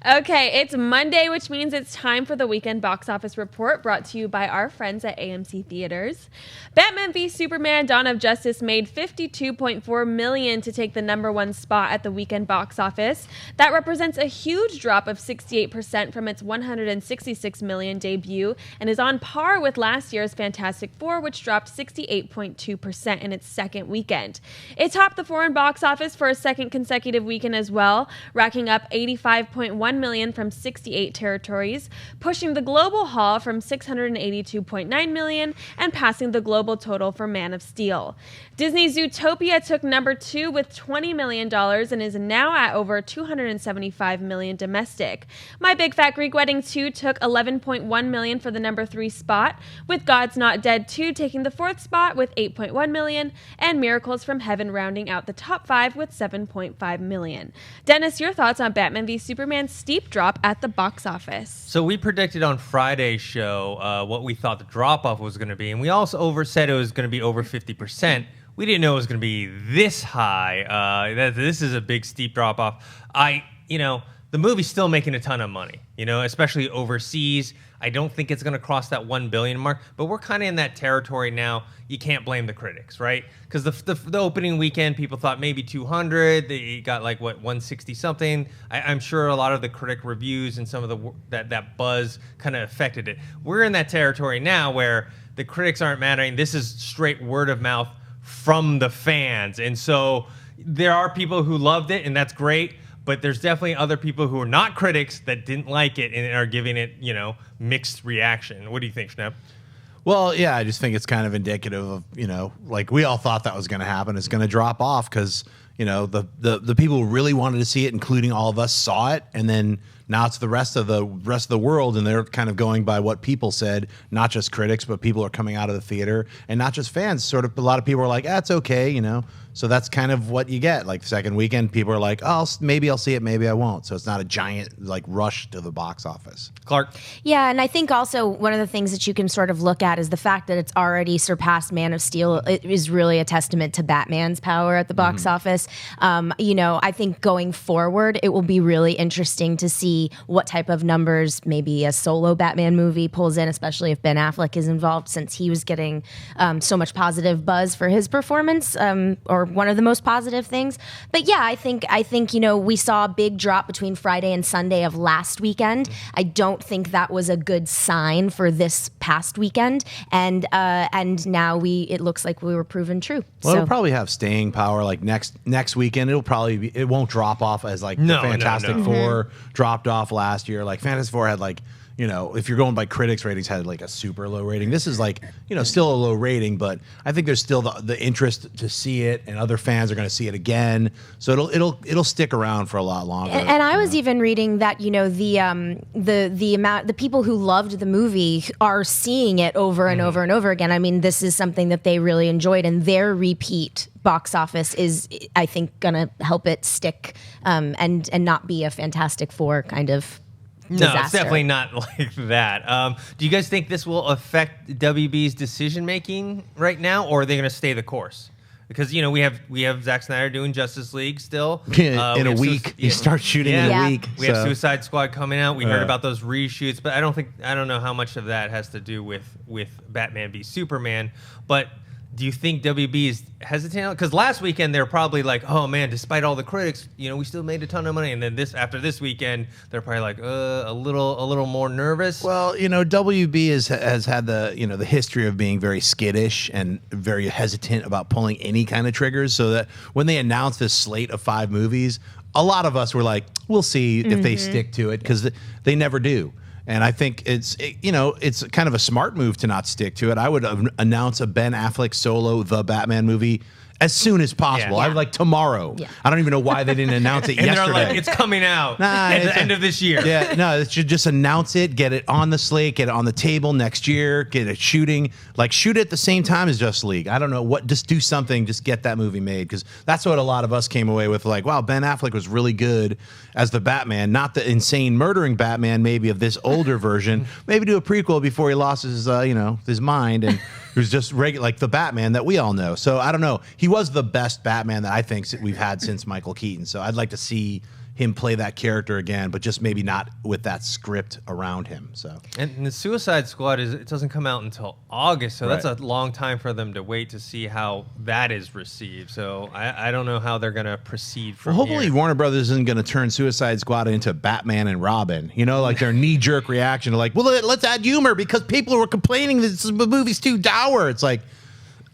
Okay, it's Monday, which means it's time for the weekend box office report brought to you by our friends at AMC Theaters. Batman v Superman: Dawn of Justice made $52.4 million to take the #1 spot at the weekend box office. That represents a huge drop of 68% from its $166 million debut and is on par with last year's Fantastic Four, which dropped 68.2% in its second weekend. It topped the foreign box office for a second consecutive weekend as well, racking up $85.1 million from 68 territories, pushing the global haul from $682.9 million and passing the global total for Man of Steel. Disney's Zootopia took #2 with $20 million and is now at over $275 million domestic. My Big Fat Greek Wedding 2 took $11.1 million for the #3 spot, with God's Not Dead 2 taking the 4th spot with $8.1 million, and Miracles from Heaven rounding out the top 5 with $7.5 million. Dennis, your thoughts on Batman v Superman's steep drop at the box office? So we predicted on Friday's show what we thought the drop-off was going to be, and we also said it was going to be over 50%. We didn't know it was going to be this high. This is a big, steep drop-off. The movie's still making a ton of money, especially overseas. I don't think it's going to cross that 1 billion mark, but we're kind of in that territory now. You can't blame the critics, right? Because the opening weekend, people thought maybe 200. They got 160 something. I'm sure a lot of the critic reviews and some of that buzz kind of affected it. We're in that territory now where the critics aren't mattering. This is straight word of mouth from the fans, and so there are people who loved it, and that's great. But there's definitely other people who are not critics that didn't like it and are giving it, mixed reaction. What do you think, Schnepp? Well, yeah, I just think it's kind of indicative of, we all thought that was going to happen. It's going to drop off because, the people who really wanted to see it, including all of us, saw it, and then now it's the rest of the world, and they're kind of going by what people said, not just critics, but people are coming out of the theater, and not just fans. Sort of, a lot of people are like, it's okay, So that's kind of what you get. Like the second weekend, people are like, maybe I'll see it, maybe I won't. So it's not a giant rush to the box office. Clark? Yeah, and I think also one of the things that you can sort of look at is the fact that it's already surpassed Man of Steel. It is really a testament to Batman's power at the box office. I think going forward, it will be really interesting to see what type of numbers maybe a solo Batman movie pulls in, especially if Ben Affleck is involved, since he was getting so much positive buzz for his performance, or one of the most positive things. But yeah, I think we saw a big drop between Friday and Sunday of last weekend. I don't think that was a good sign for this past weekend, and now it looks like we were proven true. Well, it'll probably have staying power. Like next weekend, it won't drop off as the Fantastic Four dropped off last year. Like Fantastic Four had if you're going by critics ratings, had a super low rating. This is still a low rating, but I think there's still the interest to see it, and other fans are going to see it again. So it'll stick around for a lot longer. And I was even reading that the people who loved the movie are seeing it over and over and over again. I mean, this is something that they really enjoyed, and their repeat box office is, I think, going to help it stick and not be a Fantastic Four kind of disaster. No, it's definitely not like that. Do you guys think this will affect WB's decision making right now, or are they going to stay the course? Because we have Zack Snyder doing Justice League still in a week. He starts shooting in a week. We have Suicide Squad coming out. We heard about those reshoots, but I don't know how much of that has to do with Batman v Superman. But do you think WB is hesitant? Because last weekend they're probably like, oh man, despite all the critics, we still made a ton of money. And then after this weekend, they're probably like a little more nervous. Well, WB has had the the history of being very skittish and very hesitant about pulling any kind of triggers. So that when they announced this slate of 5 movies, a lot of us were like, we'll see if they stick to it, because they never do. And I think it's kind of a smart move to not stick to it. I would announce a Ben Affleck solo The Batman movie as soon as possible. Yeah. I would like tomorrow. Yeah. I don't even know why they didn't announce it and yesterday. They're like, it's coming out at the end of this year. Yeah, no, it should just announce it, get it on the slate, get it on the table next year, get it shooting. Shoot it at the same time as Justice League. I don't know what, just do something, just get that movie made, because that's what a lot of us came away with. Wow, Ben Affleck was really good as the Batman, not the insane murdering Batman, maybe of this older version. Maybe do a prequel before he lost his, his mind and who's just regular, like the Batman that we all know. So I don't know. He was the best Batman that I think we've had since Michael Keaton. So I'd like to see him play that character again, but just maybe not with that script around him. So And the Suicide Squad it doesn't come out until August, so that's Right. a long time for them to wait to see how that is received. So I don't know how they're gonna proceed from well, hopefully here. Warner Brothers isn't going to turn Suicide Squad into Batman and Robin. You know, like their knee-jerk reaction to like, well, let's add humor because people were complaining this movie's too dour. It's like,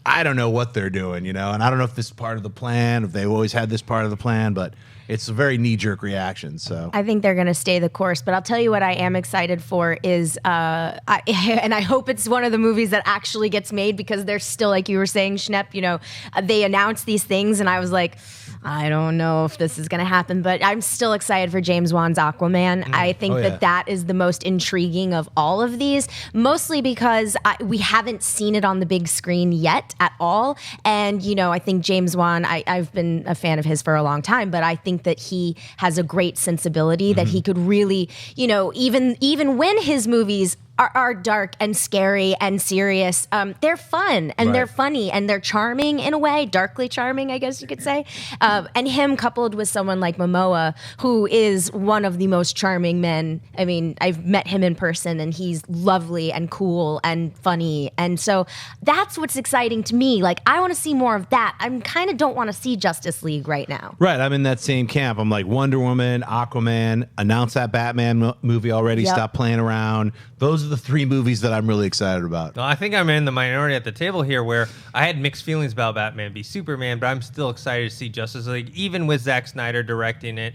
I don't know what they're doing, you know, and I don't know if this is part of the plan, if they've always had this part of the plan, but it's a very knee-jerk reaction. So I think they're going to stay the course. But I'll tell you what I am excited for is, and I hope it's one of the movies that actually gets made because they're still, like you were saying, Schnepp, you know, they announced these things and I was like, I don't know if this is going to happen, but I'm still excited for James Wan's Aquaman. I think Oh, yeah. that is the most intriguing of all of these, mostly because we haven't seen it on the big screen yet at all. And, you know, I think James Wan, I've been a fan of his for a long time, but I think that he has a great sensibility that he could really, you know, even when his movies are dark and scary and serious, they're fun and they're Right. funny and they're charming in a way, darkly charming, I guess you could say. And him coupled with someone like Momoa, who is one of the most charming men. I mean, I've met him in person and he's lovely and cool and funny. And so that's what's exciting to me. Like, I want to see more of that. I kind of don't want to see Justice League right now. right, I'm in that same camp. I'm like Wonder Woman, Aquaman, announce that Batman movie already. Yep. Stop playing around. Those are the three movies that I'm really excited about. Well, I think I'm in the minority at the table here where I had mixed feelings about Batman v Superman, but I'm still excited to see Justice League, even with Zack Snyder directing it.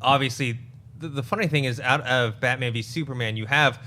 Obviously, the funny thing is out of Batman v Superman, you have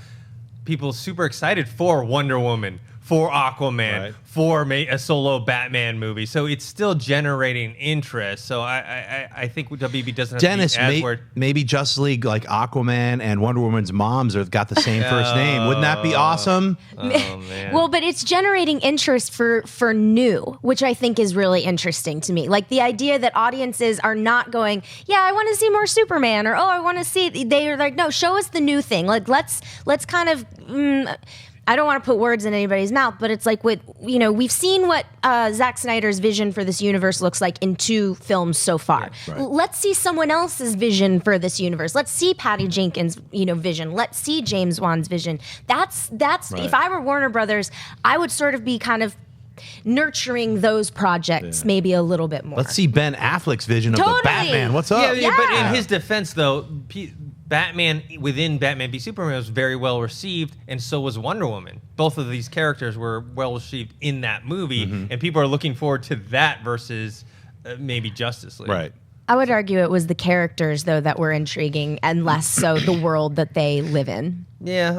people super excited for Wonder Woman, for Aquaman, Right. for a solo Batman movie. So it's still generating interest. So I think WB doesn't have Dennis, to be as word. maybe Justice League, like Aquaman and Wonder Woman's moms have got the same first name. Wouldn't that be awesome? Oh, man. Well, but it's generating interest for new, which I think is really interesting to me. Like the idea that audiences are not going, yeah, I want to see more Superman, or oh, I want to see. They are like, no, show us the new thing. Like let's kind of. I don't want to put words in anybody's mouth, but it's like we've seen what Zack Snyder's vision for this universe looks like in 2 films so far. right. Let's see someone else's vision for this universe. Let's see Patty Jenkins' vision. Let's see James Wan's vision. That's if I were Warner Brothers, I would sort of be kind of nurturing those projects maybe a little bit more. Let's see Ben Affleck's vision of Totally. the Batman. What's up? Yeah, but Yeah. in his defense, though, Batman within Batman v Superman was very well received, and so was Wonder Woman. Both of these characters were well received in that movie, and people are looking forward to that versus maybe Justice League. Right. I would argue it was the characters though that were intriguing and less so the world that they live in. Yeah,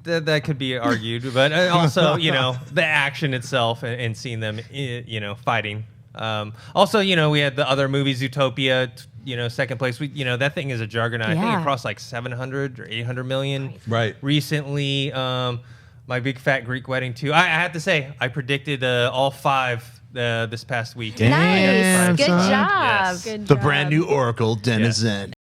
that could be argued, but also, the action itself and seeing them, fighting. Also, we had the other movies, Zootopia, second place. That thing is a juggernaut. I think Yeah. it crossed like 700 or 800 million. Right. Recently, My Big Fat Greek Wedding too. I have to say, I predicted all 5 this past week. Damn, Nice. Good son. job. Yes. Good The job. brand new Oracle, Denizen.